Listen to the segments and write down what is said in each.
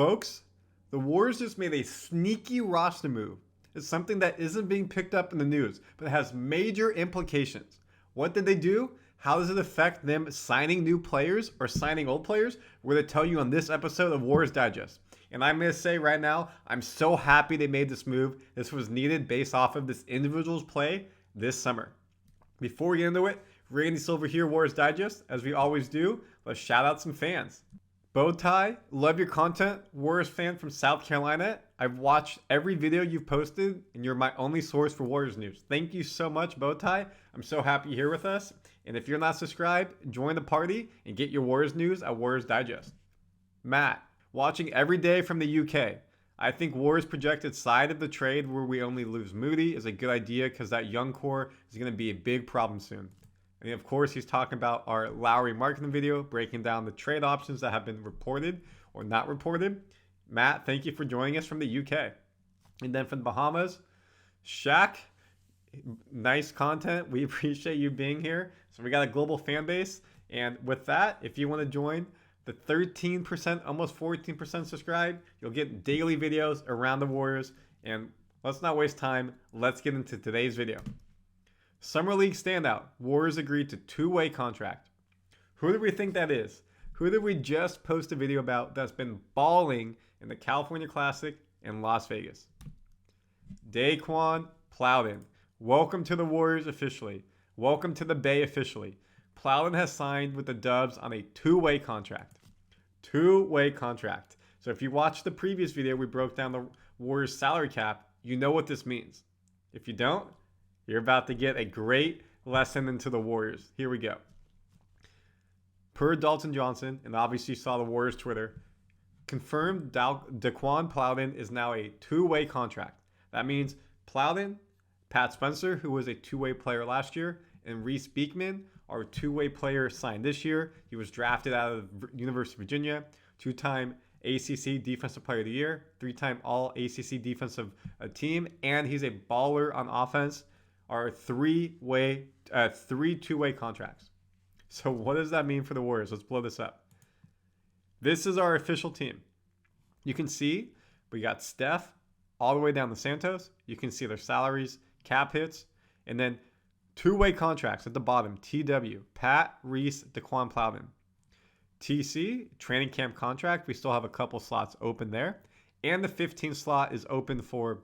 Folks, the Warriors just made a sneaky roster move. It's something that isn't being picked up in the news, but it has major implications. What did they do? How does it affect them signing new players or signing old players? We're going to tell you on this episode of Warriors Digest. And I'm going to say right now, I'm so happy they made this move. This was needed based off of this individual's play this summer. Before we get into it, Randy Silver here, Warriors Digest. As we always do, let's shout out some fans. Bowtie, love your content. Warriors fan from South Carolina. I've watched every video you've posted, and you're my only source for Warriors news. Thank you so much, Bowtie. I'm so happy you're here with us. And if you're not subscribed, join the party and get your Warriors news at Warriors Digest. Matt, watching every day from the UK. I think Warriors' projected side of the trade where we only lose Moody is a good idea because that young core is going to be a big problem soon. And of course, he's talking about our Lowry marketing video, breaking down the trade options that have been reported or not reported. Matt, thank you for joining us from the UK. And then from the Bahamas, Shaq, nice content. We appreciate you being here. So we got a global fan base. And with that, if you want to join the 13%, almost 14% subscribe, you'll get daily videos around the Warriors. And let's not waste time. Let's get into today's video. Summer League standout. Warriors agreed to two-way contract. Who do we think that is? Who did we just post a video about that's been balling in the California Classic in Las Vegas? Daeqwon Plowden. Welcome to the Warriors officially. Welcome to the Bay officially. Plowden has signed with the Dubs on a two-way contract. Two-way contract. So if you watched the previous video, we broke down the Warriors salary cap. You know what this means. If you don't, you're about to get a great lesson into the Warriors. Here we go. Per Dalton Johnson, and obviously you saw the Warriors Twitter, confirmed Daeqwon Plowden is now a two-way contract. That means Plowden, Pat Spencer, who was a two-way player last year, and Reese Beekman are a two-way player signed this year. He was drafted out of University of Virginia, two-time ACC Defensive Player of the Year, three-time All-ACC Defensive Team, and he's a baller on offense. Are three two-way contracts. So what does that mean for the Warriors? Let's blow this up. This is our official team. You can see we got Steph all the way down to Santos. You can see their salaries, cap hits, and then two-way contracts at the bottom. TW, Pat, Reese, Daeqwon Plowden. TC, training camp contract. We still have a couple slots open there. And the 15th slot is open for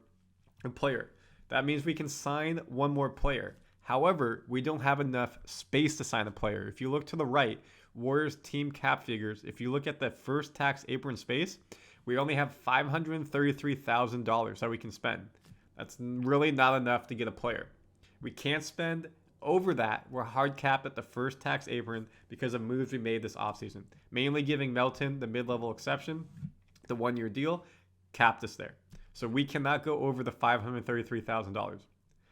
a player. That means we can sign one more player. However, we don't have enough space to sign a player. If you look to the right, Warriors team cap figures, if you look at the first tax apron space, we only have $533,000 that we can spend. That's really not enough to get a player. We can't spend over that. We're hard capped at the first tax apron because of moves we made this offseason. Mainly giving Melton the mid-level exception, the one-year deal, capped us there. So we cannot go over the $533,000.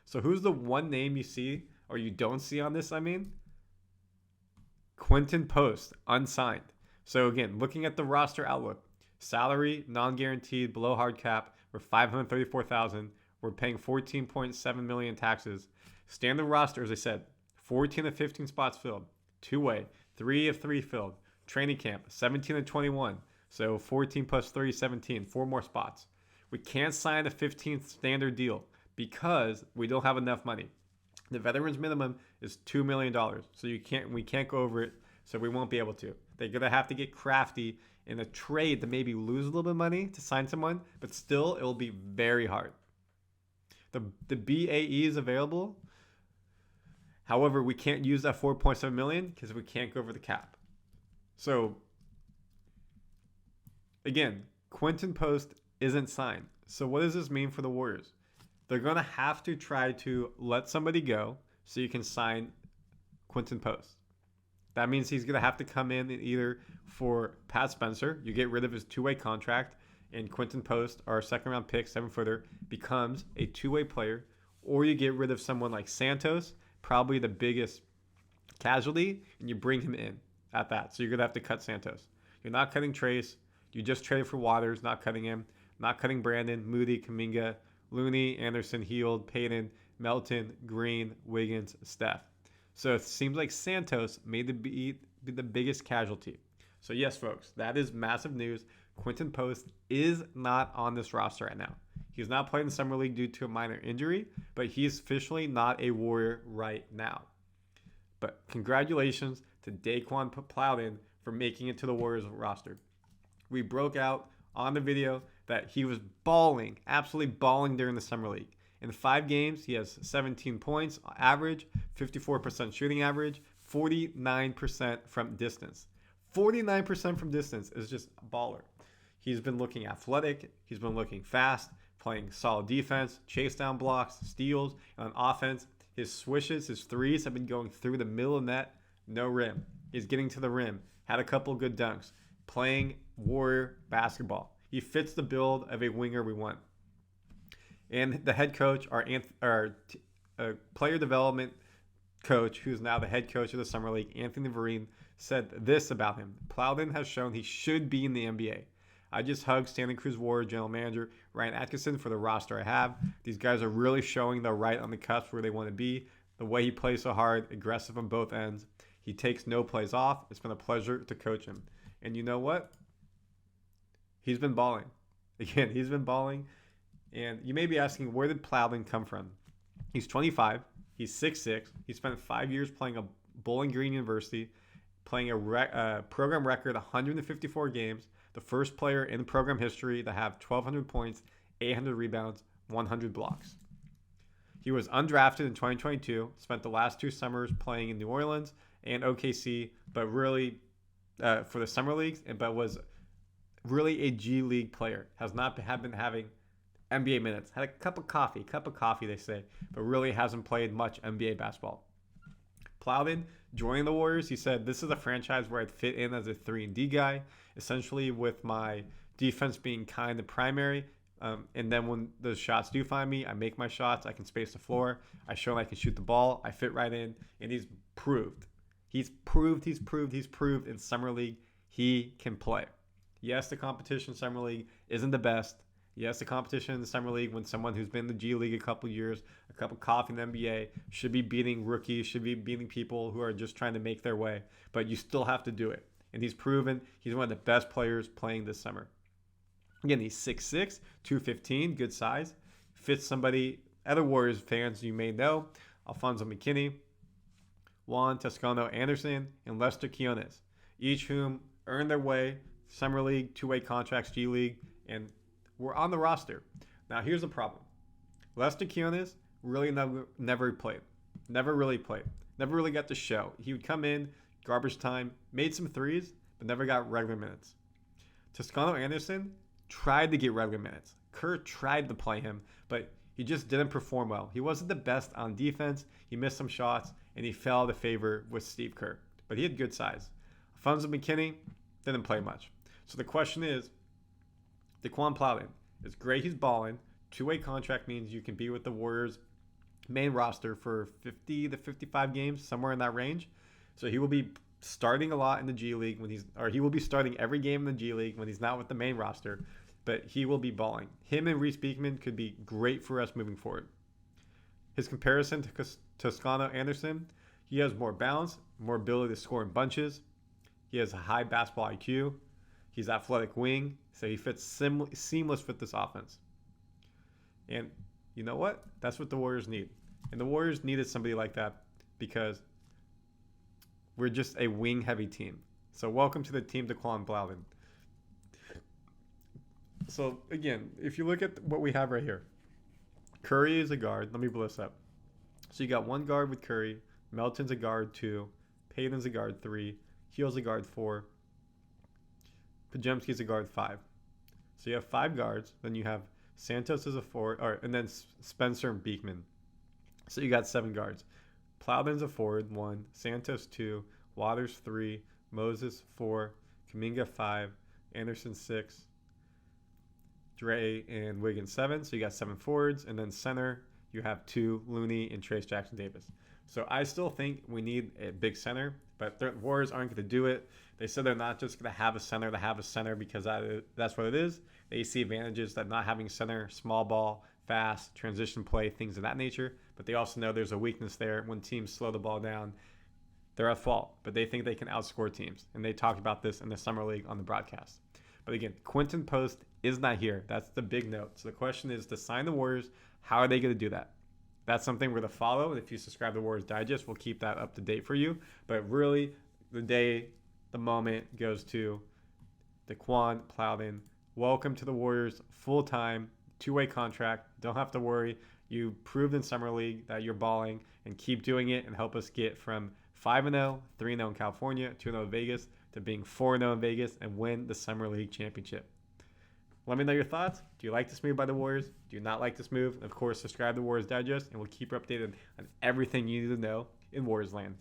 So who's the one name you see or you don't see on this, Quinton Post, unsigned. So again, looking at the roster outlook, salary, non-guaranteed, below hard cap, we're $534,000. We're paying $14.7 million in taxes. Standard roster, as I said, 14 of 15 spots filled. Two-way, 3 of 3 filled. Training camp, 17 of 21. So 14 plus 3, 17. 4 more spots. We can't sign a 15th standard deal because we don't have enough money. The veterans minimum is $2 million. So we can't go over it, so we won't be able to. They're going to have to get crafty in a trade to maybe lose a little bit of money to sign someone, but still it will be very hard. The BAE is available. However, we can't use that $4.7 million because we can't go over the cap. So again, Quinton Post isn't signed. So what does this mean for the Warriors? They're going to have to try to let somebody go so you can sign Quinton Post. That means he's going to have to come in and either for Pat Spencer, you get rid of his two-way contract, and Quinton Post, our second-round pick, 7-footer, becomes a two-way player, or you get rid of someone like Santos, probably the biggest casualty, and you bring him in at that. So you're going to have to cut Santos. You're not cutting Trace. You just traded for Waters, not cutting him. Not cutting Brandon, Moody, Kuminga, Looney, Anderson, Heald, Payton, Melton, Green, Wiggins, Steph. So it seems like Santos may be the biggest casualty. So yes, folks, that is massive news. Quinton Post is not on this roster right now. He's not playing the Summer League due to a minor injury, but he's officially not a Warrior right now. But congratulations to Daeqwon Plowden for making it to the Warriors roster. We broke out on the video that he was balling, absolutely balling during the Summer League. In 5 games, he has 17 points average, 54% shooting average, 49% from distance. 49% from distance is just a baller. He's been looking athletic. He's been looking fast, playing solid defense, chase down blocks, steals, and on offense, his swishes, his threes have been going through the middle of the net, no rim. He's getting to the rim, had a couple good dunks, playing Warrior basketball. He fits the build of a winger we want. And the head coach, our player development coach, who's now the head coach of the Summer League, Anthony Vereen, said this about him. Plowden has shown he should be in the NBA. I just hugged Santa Cruz Warrior general manager Ryan Atkinson for the roster I have. These guys are really showing they're right on the cusp where they want to be. The way he plays so hard, aggressive on both ends. He takes no plays off. It's been a pleasure to coach him. And you know what? He's been balling. Again, he's been balling. And you may be asking, where did Plowden come from? He's 25. He's 6'6". He spent 5 years playing at Bowling Green University, playing a program record 154 games, the first player in program history to have 1,200 points, 800 rebounds, 100 blocks. He was undrafted in 2022, spent the last 2 summers playing in New Orleans and OKC, but really for the summer leagues, but was really a G League player. Has not been having NBA minutes. Had a cup of coffee they say, but really hasn't played much NBA basketball. Plowden joining the Warriors, he said, this is a franchise where I'd fit in as a 3-and-D guy, essentially with my defense being kind of primary. And then when those shots do find me, I make my shots. I can space the floor. I show him I can shoot the ball. I fit right in. And he's proved in Summer League he can play. Yes, the competition in Summer League isn't the best. Yes, the competition in the Summer League, when someone who's been in the G League a couple years, a cup of coffee in the NBA, should be beating rookies, should be beating people who are just trying to make their way. But you still have to do it. And he's proven he's one of the best players playing this summer. Again, he's 6'6", 215, good size. Fits somebody, other Warriors fans you may know, Alfonso McKinney, Juan Toscano-Anderson, and Lester Quinones, each whom earned their way, Summer League, 2-way contracts, G League, and were on the roster. Now, here's the problem. Lester Quinones really never played. Never really got to show. He would come in, garbage time, made some threes, but never got regular minutes. Toscano-Anderson tried to get regular minutes. Kerr tried to play him, but he just didn't perform well. He wasn't the best on defense. He missed some shots, and he fell out of favor with Steve Kerr. But he had good size. Alfonso McKinney didn't play much. So the question is, Daeqwon Plowden, it's great he's balling. 2-way contract means you can be with the Warriors main roster for 50 to 55 games, somewhere in that range. So he will be starting a lot in the G League he will be starting every game in the G League when he's not with the main roster, but he will be balling. Him and Reese Beekman could be great for us moving forward. His comparison to Toscano-Anderson, he has more balance, more ability to score in bunches. He has a high basketball IQ. He's athletic wing, so he fits seamless with this offense. And you know what? That's what the Warriors need. And the Warriors needed somebody like that because we're just a wing-heavy team. So welcome to the team, Daeqwon Plowden. So again, if you look at what we have right here, Curry is a guard. Let me blow this up. So you got one guard with Curry. Melton's a guard 2. Payton's a guard 3. Heal's a guard 4. Pajemski's a guard 5. So you have 5 guards. Then you have Santos as a 4, and then Spencer and Beekman. So you got 7 guards. Plowden's a forward 1, Santos 2, Waters 3, Moses 4, Kuminga 5, Anderson 6, Dre and Wiggins 7. So you got 7 forwards, and then center you have 2, Looney and Trace Jackson Davis. So I still think we need a big center, but the Warriors aren't going to do it. They said they're not just going to have a center because that's what it is. They see advantages that not having center, small ball, fast, transition play, things of that nature. But they also know there's a weakness there. When teams slow the ball down, they're at fault. But they think they can outscore teams. And they talked about this in the Summer League on the broadcast. But again, Quinton Post is not here. That's the big note. So the question is to sign the Warriors, how are they going to do that? That's something we're going to follow. If you subscribe to Warriors Digest, we'll keep that up to date for you. But really, the moment goes to Daeqwon Plowden. Welcome to the Warriors, full-time, two-way contract. Don't have to worry. You proved in Summer League that you're balling, and keep doing it and help us get from 5-0, 3-0 in California, 2-0 in Vegas, to being 4-0 in Vegas and win the Summer League championship. Let me know your thoughts. Do you like this move by the Warriors? Do you not like this move? And of course, subscribe to Warriors Digest, and we'll keep you updated on everything you need to know in Warriors land.